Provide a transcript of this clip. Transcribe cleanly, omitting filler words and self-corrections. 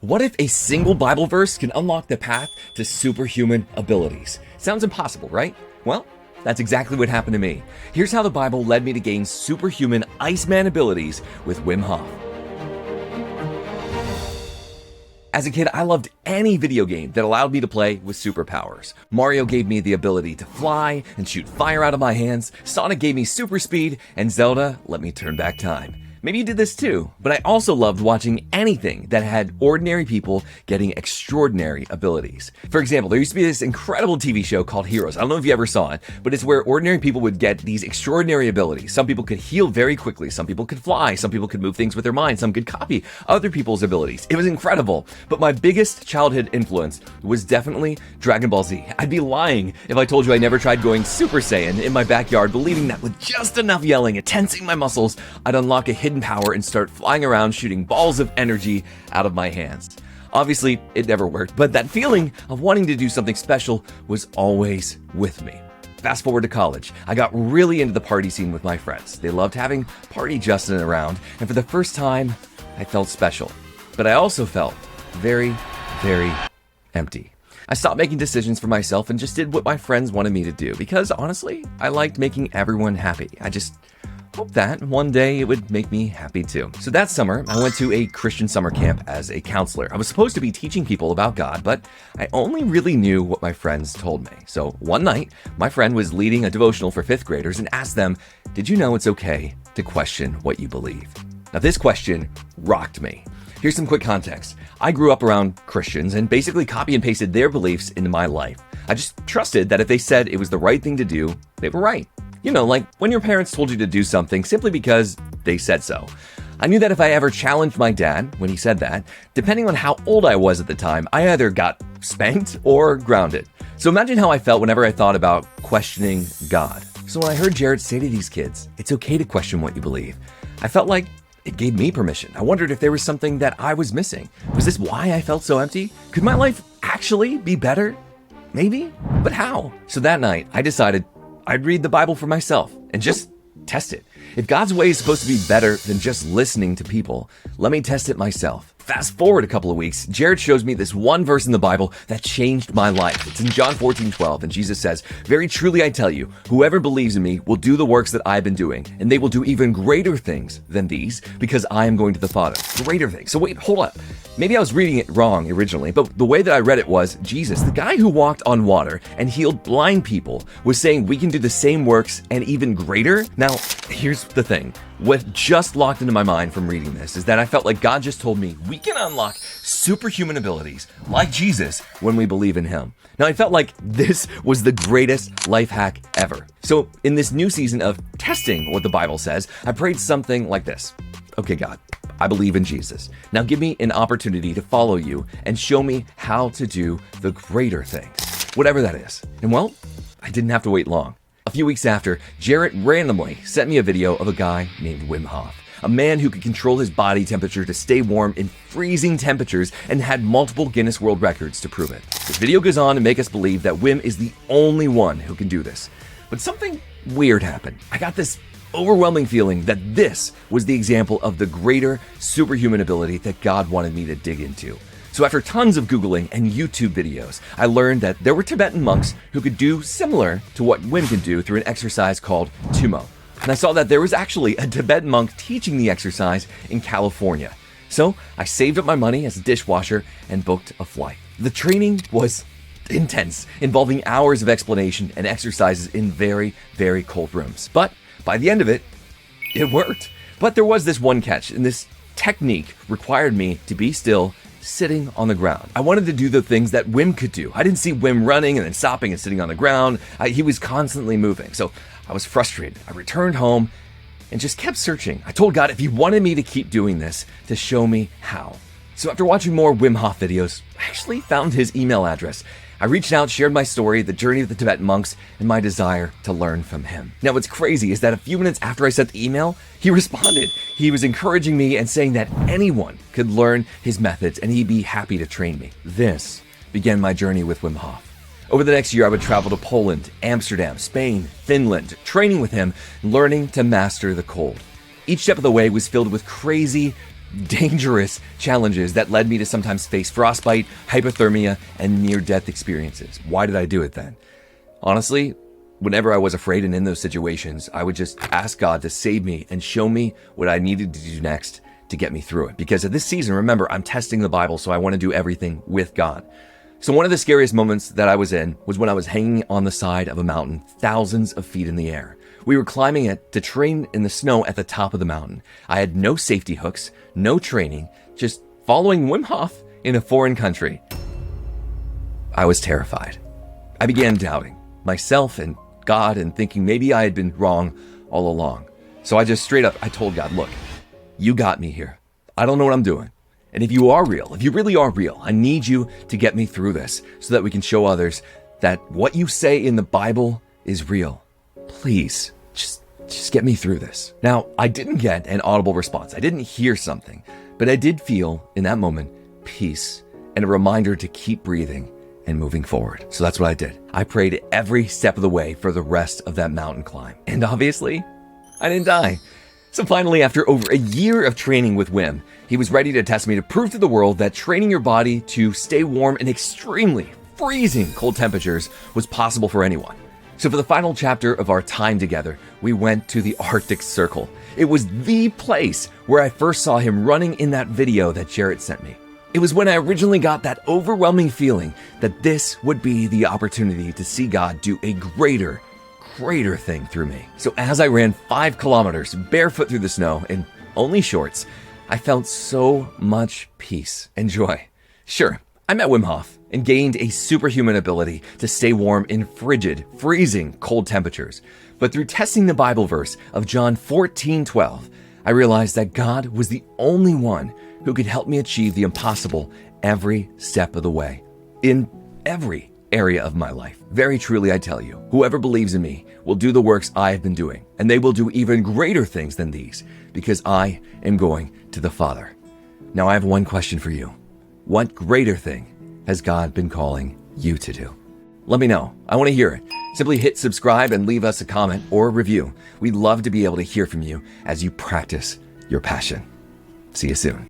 What if a single Bible verse can unlock the path to superhuman abilities? Sounds impossible, right? Well, that's exactly what happened to me. Here's how the Bible led me to gain superhuman Iceman abilities with Wim Hof. As a kid, I loved any video game that allowed me to play with superpowers. Mario gave me the ability to fly and shoot fire out of my hands, Sonic gave me super speed, and Zelda let me turn back time. Maybe you did this too, but I also loved watching anything that had ordinary people getting extraordinary abilities. For example, there used to be this incredible TV show called Heroes. I don't know if you ever saw it, but it's where ordinary people would get these extraordinary abilities. Some people could heal very quickly, some people could fly, some people could move things with their mind, some could copy other people's abilities. It was incredible, but my biggest childhood influence was definitely Dragon Ball Z. I'd be lying if I told you I never tried going Super Saiyan in my backyard, believing that with just enough yelling and tensing my muscles, I'd unlock a hidden power and start flying around shooting balls of energy out of my hands. Obviously, it never worked, but that feeling of wanting to do something special was always with me. Fast forward to college, I got really into the party scene with my friends. They loved having Party Justin around, and for the first time, I felt special. But I also felt very, very empty. I stopped making decisions for myself and just did what my friends wanted me to do because honestly, I liked making everyone happy. I just hope that one day it would make me happy too. So that summer, I went to a Christian summer camp as a counselor. I was supposed to be teaching people about God, but I only really knew what my friends told me. So one night, my friend was leading a devotional for 5th graders and asked them, "Did you know it's okay to question what you believe?" Now this question rocked me. Here's some quick context. I grew up around Christians and basically copy and pasted their beliefs into my life. I just trusted that if they said it was the right thing to do, they were right. You know, like when your parents told you to do something simply because they said so. I knew that if I ever challenged my dad when he said that, depending on how old I was at the time, I either got spanked or grounded. So imagine how I felt whenever I thought about questioning God. So when I heard Jared say to these kids, it's okay to question what you believe, I felt like it gave me permission. I wondered if there was something that I was missing. Was this why I felt so empty? Could my life actually be better? Maybe, but how? So that night, I decided I'd read the Bible for myself and just test it. If God's way is supposed to be better than just listening to people, let me test it myself. Fast forward a couple of weeks, Jared shows me this one verse in the Bible that changed my life. It's in John 14:12, and Jesus says, "Very truly I tell you, whoever believes in me will do the works that I've been doing, and they will do even greater things than these, because I am going to the Father." Greater things. So wait, hold up. Maybe I was reading it wrong originally, but the way that I read it was, Jesus, the guy who walked on water and healed blind people, was saying we can do the same works and even greater? Now, here's the thing. What just locked into my mind from reading this is that I felt like God just told me we can unlock superhuman abilities like Jesus when we believe in him. Now, I felt like this was the greatest life hack ever. So in this new season of testing what the Bible says, I prayed something like this. Okay, God, I believe in Jesus. Now give me an opportunity to follow you and show me how to do the greater things, whatever that is. And well, I didn't have to wait long. A few weeks after, Jarrett randomly sent me a video of a guy named Wim Hof, a man who could control his body temperature to stay warm in freezing temperatures and had multiple Guinness World Records to prove it. This video goes on to make us believe that Wim is the only one who can do this. But something weird happened. I got this overwhelming feeling that this was the example of the greater superhuman ability that God wanted me to dig into. So after tons of Googling and YouTube videos, I learned that there were Tibetan monks who could do similar to what Wim can do through an exercise called 𝗂𝗨. And I saw that there was actually a Tibetan monk teaching the exercise in California. So I saved up my money as a dishwasher and booked a flight. The training was intense, involving hours of explanation and exercises in very, very cold rooms. But by the end of it, it worked. But there was this one catch, and this technique required me to be still, sitting on the ground. I wanted to do the things that Wim could do. I didn't see Wim running and then stopping and sitting on the ground. He was constantly moving. So I was frustrated. I returned home and just kept searching. I told God if he wanted me to keep doing this, to show me how. So after watching more Wim Hof videos, I actually found his email address. I reached out, shared my story, the journey of the Tibetan monks, and my desire to learn from him. Now, what's crazy is that a few minutes after I sent the email, he responded. He was encouraging me and saying that anyone could learn his methods and he'd be happy to train me. This began my journey with Wim Hof. Over the next year, I would travel to Poland, Amsterdam, Spain, Finland, training with him, learning to master the cold. Each step of the way was filled with crazy, dangerous challenges that led me to sometimes face frostbite, hypothermia, and near-death experiences. Why did I do it then? Honestly, whenever I was afraid and in those situations, I would just ask God to save me and show me what I needed to do next to get me through it. Because at this season, remember, I'm testing the Bible, so I want to do everything with God. So one of the scariest moments that I was in was when I was hanging on the side of a mountain, thousands of feet in the air. We were climbing it to train in the snow at the top of the mountain. I had no safety hooks, no training, just following Wim Hof in a foreign country. I was terrified. I began doubting myself and God and thinking maybe I had been wrong all along. So I just straight up, I told God, look, you got me here. I don't know what I'm doing. And if you are real, if you really are real, I need you to get me through this so that we can show others that what you say in the Bible is real. Please, just get me through this. Now, I didn't get an audible response. I didn't hear something, but I did feel in that moment peace and a reminder to keep breathing and moving forward. So that's what I did. I prayed every step of the way for the rest of that mountain climb. And obviously, I didn't die. So finally, after over a year of training with Wim, he was ready to test me to prove to the world that training your body to stay warm in extremely freezing cold temperatures was possible for anyone. So for the final chapter of our time together, we went to the Arctic Circle. It was the place where I first saw him running in that video that Jarrett sent me. It was when I originally got that overwhelming feeling that this would be the opportunity to see God do a greater thing through me. So as I ran 5 kilometers barefoot through the snow in only shorts, I felt so much peace and joy. Sure, I met Wim Hof and gained a superhuman ability to stay warm in frigid, freezing cold temperatures. But through testing the Bible verse of John 14:12, I realized that God was the only one who could help me achieve the impossible every step of the way, in every area of my life. Very truly, I tell you, whoever believes in me will do the works I have been doing, and they will do even greater things than these, because I am going to the Father. Now I have one question for you. What greater thing has God been calling you to do? Let me know. I want to hear it. Simply hit subscribe and leave us a comment or a review. We'd love to be able to hear from you as you practice your passion. See you soon.